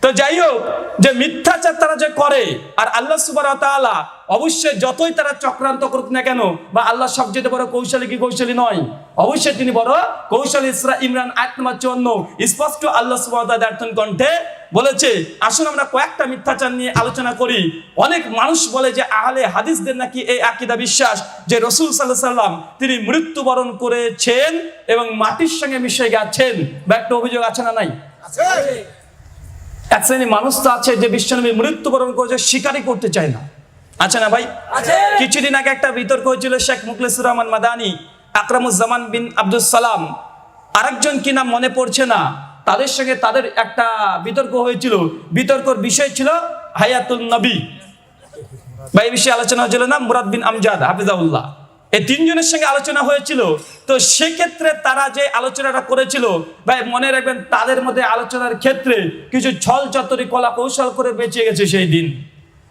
তো যাই হোক, যে মিথ্যাচার তারা যে করে, আর আল্লাহ সুবহানাহু ওয়া তাআলা অবশ্যই যতই তারা চক্রান্ত করুক না কেন, বা আল্লাহ সবচেয়ে বড় কৌশলী কি কৌশলী নয়, অবশ্যই তিনি বড় কৌশলী। সূরা ইমরান আয়াত নম্বর 54 স্পষ্ট আল্লাহ সুবহানাহু ওয়া তাআলা দ্ব্যর্থন কণ্ঠে বলেছে। আসুন আমরা কয়েকটা মিথ্যাচার নিয়ে আলোচনা করি। অনেক মানুষ বলে যে আহলে হাদিসদের নাকি এই আকীদা বিশ্বাস যে রাসূল সাল্লাল্লাহু আলাইহি ওয়াসাল্লাম তিনি মৃত্যুবরণ করেছেন এবং মাটির সঙ্গে মিশে গেছেন। বা একটা অভিযোগ আছে না নাই? আছে। এক শ্রেণীর মানুষ তো আছে যে বিশ্বনবী মৃত্যুবরণ করেছে স্বীকারই করতে চায় না, আছে না ভাই? আছে। কিছুদিন আগে একটা বিতর্ক হয়েছিল, শেখ মুখলেসুর রহমান মাদানী, আকরামুজ্জামান বিন আব্দুল সালাম, আরেকজন কি নাম মনে পড়ছে না, তাদের সঙ্গে তাদের একটা বিতর্ক হয়েছিল। বিতর্কের বিষয় ছিল হায়াতুন নবী, বা এই বিষয়ে আলোচনা হয়েছিল না মুরাদ বিন আমজাদ হাফিজাহুল্লাহ, এই তিনজনের সঙ্গে আলোচনা হয়েছিল। তো সেক্ষেত্রে তারা যে আলোচনাটা করেছিল, ভাই মনে রাখবেন তাদের মধ্যে আলোচনার ক্ষেত্রে কিছু ছল চত্বরি কলা কৌশল করে বেঁচে গেছে সেই দিন।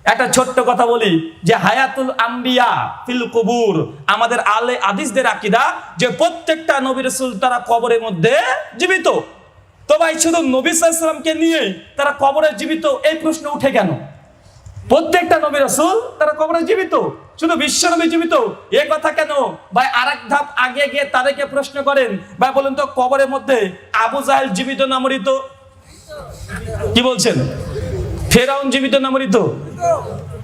একটা ছোট্ট কথা বলি, যে হায়াতুল আম্বিয়া ফিল কুবুর, আমাদের আলে হাদিসদের আকীদা যে প্রত্যেকটা নবী রাসূল তারা কবরের মধ্যে জীবিত। তো ভাই শুধু নবী সাল্লাল্লাহু আলাইহি ওয়াসাল্লামকে নিয়ে তারা কবরে জীবিত, এই প্রশ্ন উঠে কেন? প্রত্যেকটা নবী রাসূল তারা কবরে জীবিত, শুধু বিশ্ব নবী জীবিত, এই কথা কেন? ভাই আরেক ধাপ আগে গিয়ে তাদেরকে প্রশ্ন করেন, ভাই বলুন তো কবরের মধ্যে আবু জাহেল জীবিত না মৃত? কি বলছেন? ফেরাউন জীবিত না মৃত?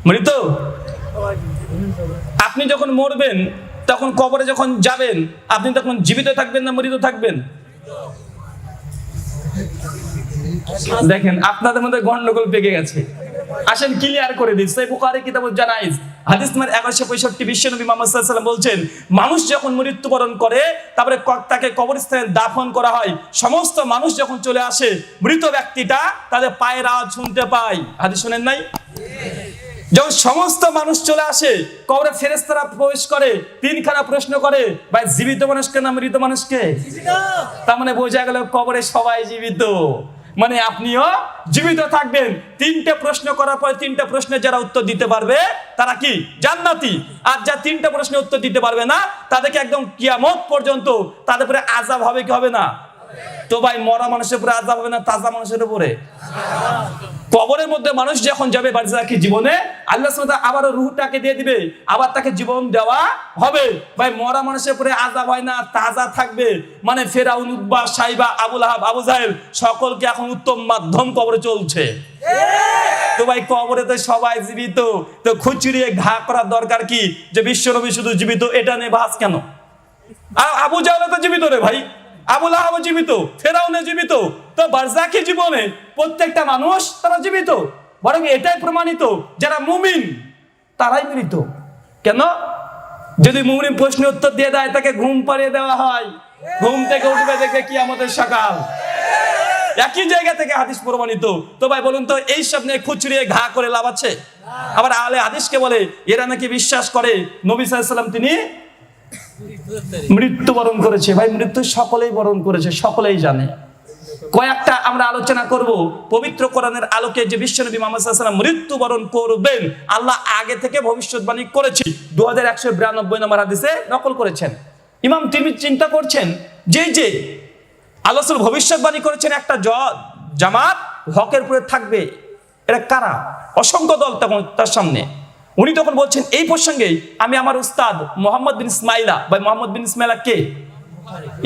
মৃত। আপনি যখন মরবেন তখন কবরে যখন যাবেন, আপনি তখন জীবিত থাকবেন না মৃত থাকবেন? দেখেন আপনাদের মধ্যে গন্ডগোল পেকে গেছে। আসেন ক্লিয়ার করে দিই। সহিহ বুখারী কিতাবুল জানাইজ হাদিস নম্বর 1165 বিশ্বনবী মুহাম্মদ সাল্লাল্লাহু আলাইহি ওয়াসাল্লাম বলছেন, মানুষ যখন মৃত্যুবরণ করে তারপরে তাকে কবরস্থানে দাফন করা হয়, সমস্ত মানুষ যখন চলে আসে মৃত ব্যক্তিটা তাদের পায়ের আওয়াজ শুনতে পায়। হাদিস শুনেন নাই? যখন সমস্ত মানুষ চলে আসে কবরে ফেরেশতারা প্রবেশ করে, তিনখানা প্রশ্ন করে, ভাই জীবিত মানুষকে না মৃত মানুষকে? তার মানে বোঝা গেল কবরে সবাই জীবিত, মানে আপনিও জীবিত থাকবেন। তিনটে প্রশ্ন করার পরে তিনটা প্রশ্নের যারা উত্তর দিতে পারবে তারা কি জান্নাতি, আর যা তিনটা প্রশ্নের উত্তর দিতে পারবে না তাদেরকে একদম কিয়ামত পর্যন্ত তাদের উপরে আযাব হবে কি হবে না? তো ভাই মরা মানুষের উপরে আযাব হবে না তাজা মানুষের উপরে? কবরের মধ্যে মানুষ যখন যাবে বারজাখী জীবনে, আল্লাহ সুবহানাহু ওয়া তাআলা আবারও রূহটাকে দিয়ে দিবে, আবার তাকে জীবন দেওয়া হবে। ভাই মরা মানুষের উপরে আযাব হয় না, তাজা থাকবে। মানে ফেরাউন, উতবা, সাইবা, আবু লাহাব, আবু জাহেল সকলকে এখন উত্তম মাধ্যম কবরে চলছে। তো ভাই কবরে তো সবাই জীবিত, তো খুচরিয়ে ঘা করার দরকার কি যে বিশ্বনবী শুধু জীবিত, এটা নিয়ে বাস কেন? আবু জাহেল তো জীবিত রে ভাই, আবু লাহাব জীবিত, ফেরাউনে জীবিত। তো বারজাখী জীবনে প্রত্যেকটা মানুষ তারা জীবিত, বরং এটাই প্রমাণিত যারা মুমিন তারাই মৃত। কেন? যদি মুমিন প্রশ্নের উত্তর দিয়ে দেয় তাকে ঘুম পাড়িয়ে দেওয়া হয়, ঘুম থেকে উঠবে দেখে কিয়ামতের সকাল। একই জায়গা থেকে হাদিস প্রমাণিত। তো ভাই বলুন তো এই সব নিয়ে খুচরিয়ে ঘা করে লাভ আছে? আবার আহলে হাদিসকে বলে এরা নাকি বিশ্বাস করে নবী সাল্লাল্লাহু আলাইহি ওয়াসাল্লাম তিনি মৃত্যুবরণ করেছে। ভাই মৃত্যু সকলেই বরণ করেছে, সকলেই জানে। কয়েকটা আমরা আলোচনা করব পবিত্র কোরআনের আলোকে যে বিশ্বনবী মুহাম্মদ সাল্লাল্লাহু আলাইহি ওয়াসাল্লাম মৃত্যুবরণ করবেন আল্লাহ আগে থেকে ভবিষ্যৎবাণী করেছে। 2192 নম্বর হাদিসে নকল করেছেন। ইমাম তিরমিজি চিন্তা করছেন যে আল্লাহ রাসূল ভবিষ্যৎবাণী করেছেন একটা জামাত হকের উপরে থাকবে। এরা কারা? অসংখ্য দল তখন তার সামনে। উনি তখন বলছেন এই প্রসঙ্গে আমি আমার উস্তাদ মোহাম্মদ বিন ইসমাইলা, ভাই মোহাম্মদ বিন ইসমাইলা কে?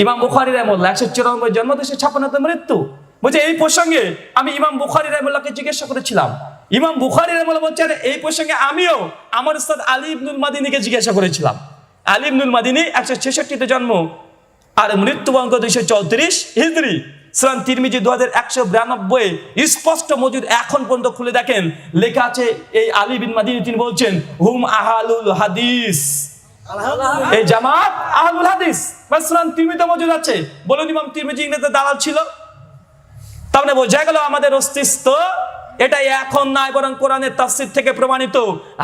ইমাম বুখারী রাহিমাহুল্লাহ 194 জন্ম 256 মৃত্যু। বলছে এই প্রসঙ্গে আমি ইমাম বুখারী রাহিমাহুল্লাহকে জিজ্ঞাসা করেছিলাম। ইমাম বুখারী রাহিমাহুল্লাহ বলছেন এই প্রসঙ্গে আমিও আমার উস্তাদ আলী ইবনুল মাদিনীকে জিজ্ঞাসা করেছিলাম। আলী ইবনুল মাদিনী 166 জন্ম আর মৃত্যুবরণ 234 হিজরি। সুনান তিরমিজি 2192 স্পষ্ট মজুদ, এখন পর্যন্ত খুলে দেখেন লেখা আছে। এই আলী বিন মাদিনী তিনি বলছেন হুম আহলুল হাদিস, এই জামাত আহলুল হাদিস। সুনান তিরমিজিতে মজুদ আছে। বলুন ইমাম তিরমিজি ইংরেজিতে দালাল ছিল? তার মানে বোঝা গেল আমাদের অস্তিত্ব এটা এখন নাই, বরং কোরআনের তাফসীর থেকে প্রমাণিত,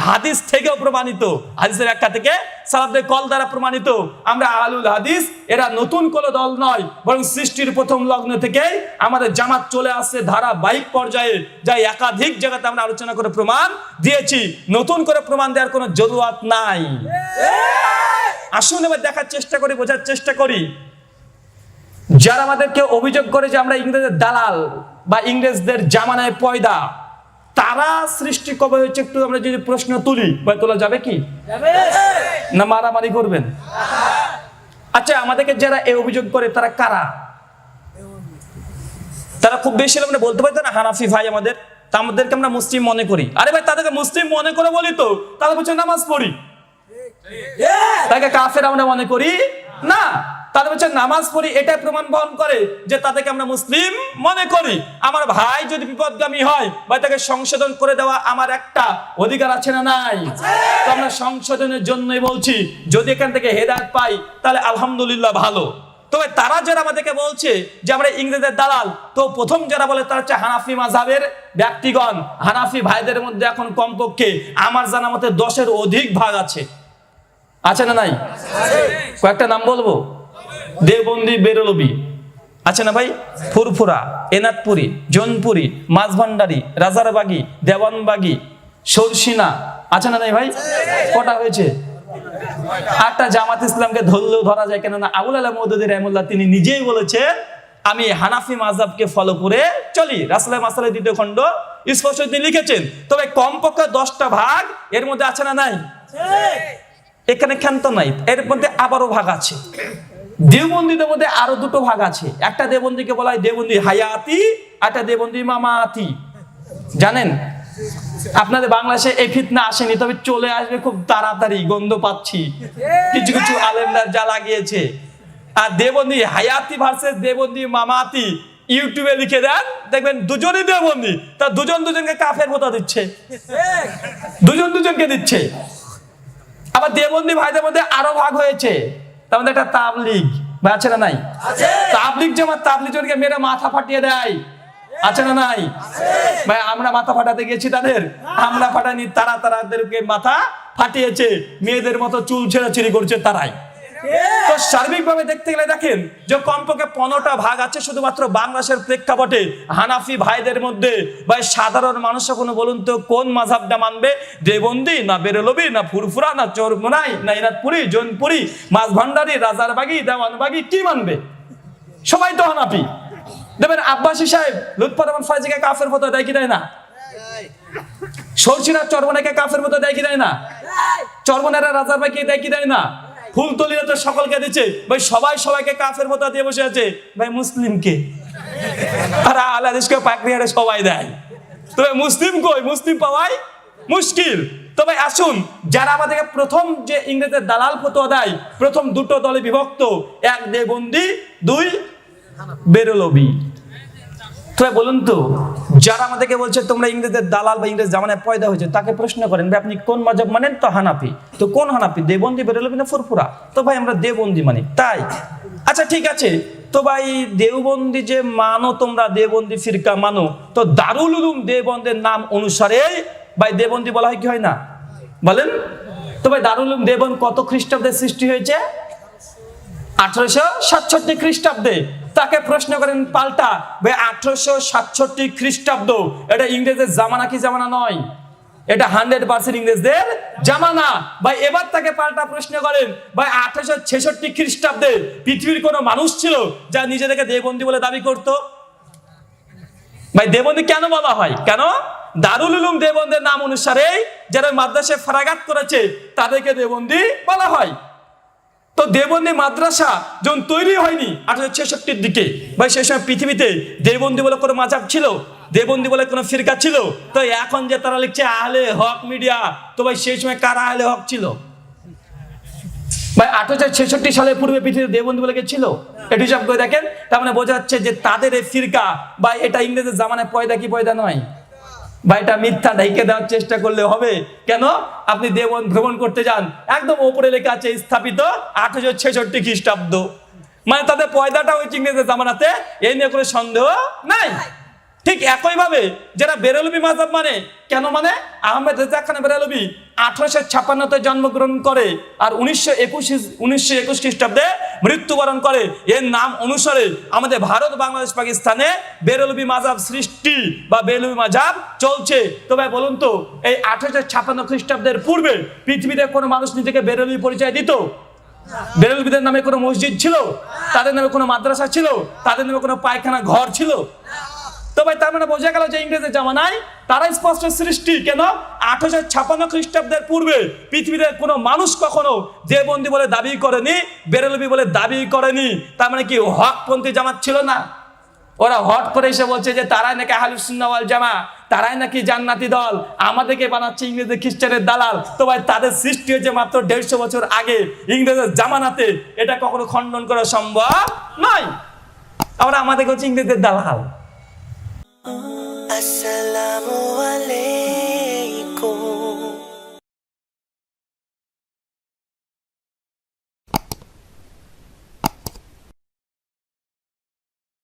হাদিস থেকেও প্রমাণিত, হাদিসের ব্যাখ্যা থেকে সালাফদের কল দ্বারা প্রমাণিত। আমরা আহলুল হাদিস, এরা নতুন কোনো দল নয়, বরং সৃষ্টির প্রথম লগ্ন থেকেই আমাদের জামাত চলে আসছে ধারাবাহিক পর্যায়ে, যা একাধিক জায়গাতে আমরা আলোচনা করে প্রমাণ দিয়েছি। নতুন করে প্রমাণ দেওয়ার কোনো জরুরত নাই। আসুন এবার দেখার চেষ্টা করি, বোঝার চেষ্টা করি। যারা আমাদেরকে অভিযোগ করে যে আমরা ইংরেজের দালাল, বা ইংরেজদের জামানায় পয়দা, তারা সৃষ্টি কবে হয়েছে একটু আমরা যদি প্রশ্ন তুলি, তোলা যাবে কি না মারামারি করবেন? আচ্ছা, আমাদেরকে যারা এই অভিযোগ করে তারা কারা? তারা খুব বেশি আমরা বলতে পারি না হানাফি ভাই আমাদের, তা আমাদেরকে আমরা মুসলিম মনে করি। আরে ভাই, তাদেরকে মুসলিম মনে করে বলি তো তাদের বলছে নামাজ পড়ি, তাকে কাফের আমরা মনে করি না। তাদের বলছে নামাজ পড়ি, এটাই প্রমাণ বহন করে যে তাদেরকে আমরা মুসলিম মনে করি। আমার ভাই যদি বিপদগামী হয় বা তাকে সংশোধন করে দেওয়া আমার একটা অধিকার আছে না নাই? তো আমরা সংশোধনের জন্যই বলছি, যদি এখান থেকে হেদায়েত পাই তাহলে আলহামদুলিল্লাহ ভালো। তবে তারা যারা আমাদেরকে বলছে যে আমরা ইংরেজের দালাল, তো প্রথম যারা বলে তারা হচ্ছে হানাফি মাযহাবের ব্যক্তিগণ। হানাফি ভাইদের মধ্যে এখন কমপক্ষে আমার জানা মতে 10-এর অধিক ভাগ আছে না নাই? কয়েকটা নাম বলবো। দেওবন্দি, বেরলভী আছে না ভাই, ফুরফুরা, এনাদপুরি, জৌনপুরি, মাঝভান্ডারি, রাজারবাগী, দেওয়ানবাগী, সরসিনা আছে না নাই ভাই? কটা হয়েছে? 8টা। জামাত ইসলামকে ধরলেও ধরা যায়, কেননা আবুল আলা মওদুদী রাহিমাহুল্লাহ তিনি নিজেই বলেছেন আমি হানাফি মাযহাবকে ফলো করে চলি। রাসূলের মাসালা 2য় খণ্ড স্পষ্ট তিনি লিখেছেন। তবে কমপক্ষে 10টা ভাগ এর মধ্যে আছে না নাই? এখানে ক্ষান্ত নাই, এর মধ্যে আবারও ভাগ আছে। দেওবন্দীদের মধ্যে আরো 2টো ভাগ আছে। একটা দেওবন্দীকে বলা হয় দেওবন্দি হায়াতি, একটা দেওবন্দি মামাতি। জানেন আপনাদের বাংলাদেশে এই ফিতনা আসেনি, তবে চলে আসবে খুব তাড়াতাড়ি, গন্ধ পাচ্ছি কিছু কিছু আলেমরা যা লাগিয়েছে। আর দেওবন্দি হায়াতি ভার্সেস দেওবন্দি মামাতি ইউটিউবে লিখে দেন, দেখবেন দুজনই দেওবন্দি, তা দুজনকে কাফের ভোতা দিচ্ছে, দুজনকে দিচ্ছে। আবার দেওবন্দি ভাইদের মধ্যে আরো ভাগ হয়েছে। তার মধ্যে একটা তাবলিগ ভাই আছে না নাই? তাবলিগ জামাত, তাবলিগ জনকে মেরে মাথা ফাটিয়ে দেয় আছে না নাই? ভাই আমরা মাথা ফাটাতে গেছি তাদের? আমরা ফাটানি, তাদেরকে মাথা ফাটিয়েছে। মেয়েদের মতো চুল ছেঁড়াছিড়ি করছে তারাই। তো সার্বিকভাবে দেখতে গেলে দেখেন যে কমপক্ষে 15টা ভাগ আছে শুধুমাত্র বাংলাদেশের প্রেক্ষাপটে হানাফি ভাইদের মধ্যে। ভাই সাধারণ মানুষ কোনো বলুন তো কোন মাযহাবটা মানবে? দেওবন্দি না বেরলভী না ফুরফুরা না চরমোনাই না এনাদপুরি, জৌনপুরি, মাঝভান্ডারি, রাজারবাগী, দেওয়ানবাগী, কি মানবে? সবাই তো হানাফি। দেখবেন আব্বাসী সাহেব লুৎফর রহমান ফয়জীকে কাফের ফতোয়া দেয় কি দেয় না? সরসিনার চরমোনাইকে কাফের ফতোয়া দেয় কি দেয় না? চরমোনাইরা রাজারবাগীকে দেয় কি দেয় না? ফুলতলিরা তো সকলকে দিচ্ছে। ভাই সবাইকে কাফের ফতোয়া দিয়ে বসে আছে, ভাই মুসলিমকে আর আহলে হাদিসকে পাকড়িয়ারে সবাই দেয়। তবে মুসলিম কই? মুসলিম পাওয়াই মুশকিল। তবে আসুন, যারা আমাদেরকে প্রথম যে ইংরেজের দালাল ফতোয়া দেয়, প্রথম 2টো দলে বিভক্ত, 1 দেওবন্দি, 2 বেরলভী। তবে বলুন তো, যারা আমাদেরকে বলছে তোমরা ইংরেজের দালাল বা ইংরেজ জামানায় পয়দা হয়েছে, তাকে প্রশ্ন করেন ভাই আপনি কোন মাযহাব মানেন? তো হানাফি। তো কোন হানাফি? দেওবন্দি, বেরলভী না ফুরফুরা? তো ভাই আমরা দেওবন্দি মানি। তাই আচ্ছা ঠিক আছে, তো ভাই দেওবন্দি যে মানো তোমরা, দেওবন্দি ফিরকা মানো, তো দারুল উলুম দেওবন্দের নাম অনুসারে ভাই দেওবন্দি বলা হয় কি হয় না বলেন? তো ভাই দারুল উলুম দেওবন্দ কত খ্রিস্টাব্দে সৃষ্টি হয়েছে? 1867 খ্রিস্টাব্দে। তাকে প্রশ্ন করেন পাল্টা, ভাই 1867 খ্রিস্টাব্দ এটা ইংরেজের জামানা কি জামানা নয়? এটা 100% ইংরেজদের জামানা। ভাই এবার তাকে পাল্টা প্রশ্ন করেন, ভাই 1866 খ্রিস্টাব্দে পৃথিবীর কোন মানুষ ছিল যা নিজেদেরকে দেওবন্দি বলে দাবি করত? ভাই দেওবন্দি কেন বলা হয়? কেন? দারুল উলুম দেওবন্দের নাম অনুসারে যারা মাদ্রাসায় ফারাগাত করেছে তাদেরকে দেওবন্দি বলা হয়। তো দেওবন্দি মাদ্রাসা যখন তৈরি হয়নি 1866 দিকে, ভাই সেই সময় পৃথিবীতে দেওবন্দি বলে কোনো মাযহাব ছিল? দেওবন্দি বলে কোনো ফিরকা ছিল? তো এখন যে তারা লিখছে আহলে হক মিডিয়া, তো ভাই সেই সময় কারা আহলে হক ছিল? ভাই 1866 সালের পূর্বে পৃথিবীতে দেওবন্দি বলে কে ছিল? এটা হিসাব করে দেখেন। তার মানে বোঝা যাচ্ছে যে তাদের এই ফিরকা বা এটা ইংরেজের জামানায় পয়দা কি পয়দা নয়? বা এটা মিথ্যা ঢেকে দেওয়ার চেষ্টা করলে হবে? কেন? আপনি দেওবন্দ ভ্রমণ করতে যান, একদম ওপরে লেখা আছে স্থাপিত 1866 খ্রিস্টাব্দ, মানে তাদের পয়দাটা হয়েছে ইংরেজের জামানাতে, এই নিয়ে কোনো সন্দেহ নাই। ঠিক একইভাবে যারা বেরলভী মাযহাব মানে, কেন মানে? আহমেদ রেজা খান বেরলভী 1856-তে জন্মগ্রহণ করে আর 1921 খ্রিস্টাব্দে মৃত্যুবরণ করে। এর নাম অনুসারে আমাদের ভারত, বাংলাদেশ, পাকিস্তানে বেরলভী মাযহাব সৃষ্টি বা বেরলভী মাযহাব চলছে। তো ভাই বলুন তো, এই 1856 খ্রিস্টাব্দের পূর্বে পৃথিবীতে কোনো মানুষ নিজেকে বেরলভী পরিচয় দিত? বেরলভীদের নামে কোনো মসজিদ ছিল? তাদের নামে কোনো মাদ্রাসা ছিল? তাদের নামে কোনো পায়খানা ঘর ছিল? তো ভাই তার মানে বোঝা গেল যে ইংরেজের জামানায় তারা স্পষ্ট সৃষ্টি। কেন? 1856 খ্রিস্টাব্দের পূর্বে পৃথিবীতে কোনো মানুষ কখনো দেওবন্দি বলে দাবি করেনি, বেরেলভি বলে দাবি করেনি। তার মানে কি হকপন্থী জামাত ছিল না? ওরা হট করে এসে বলছে যে তারাই নাকি আহলুস সুন্নাহ ওয়াল জামা, তারাই নাকি জান্নাতি দল, আমাদেরকে বানাচ্ছে ইংরেজি খ্রিস্টানের দালাল। তো ভাই তাদের সৃষ্টি হয়েছে মাত্র 150 বছর আগে ইংরেজের জামানাতে, এটা কখনো খণ্ডন করা সম্ভব নয়। আমরা আমাদেরকে হচ্ছে ইংরেজদের দালাল। আসসালামু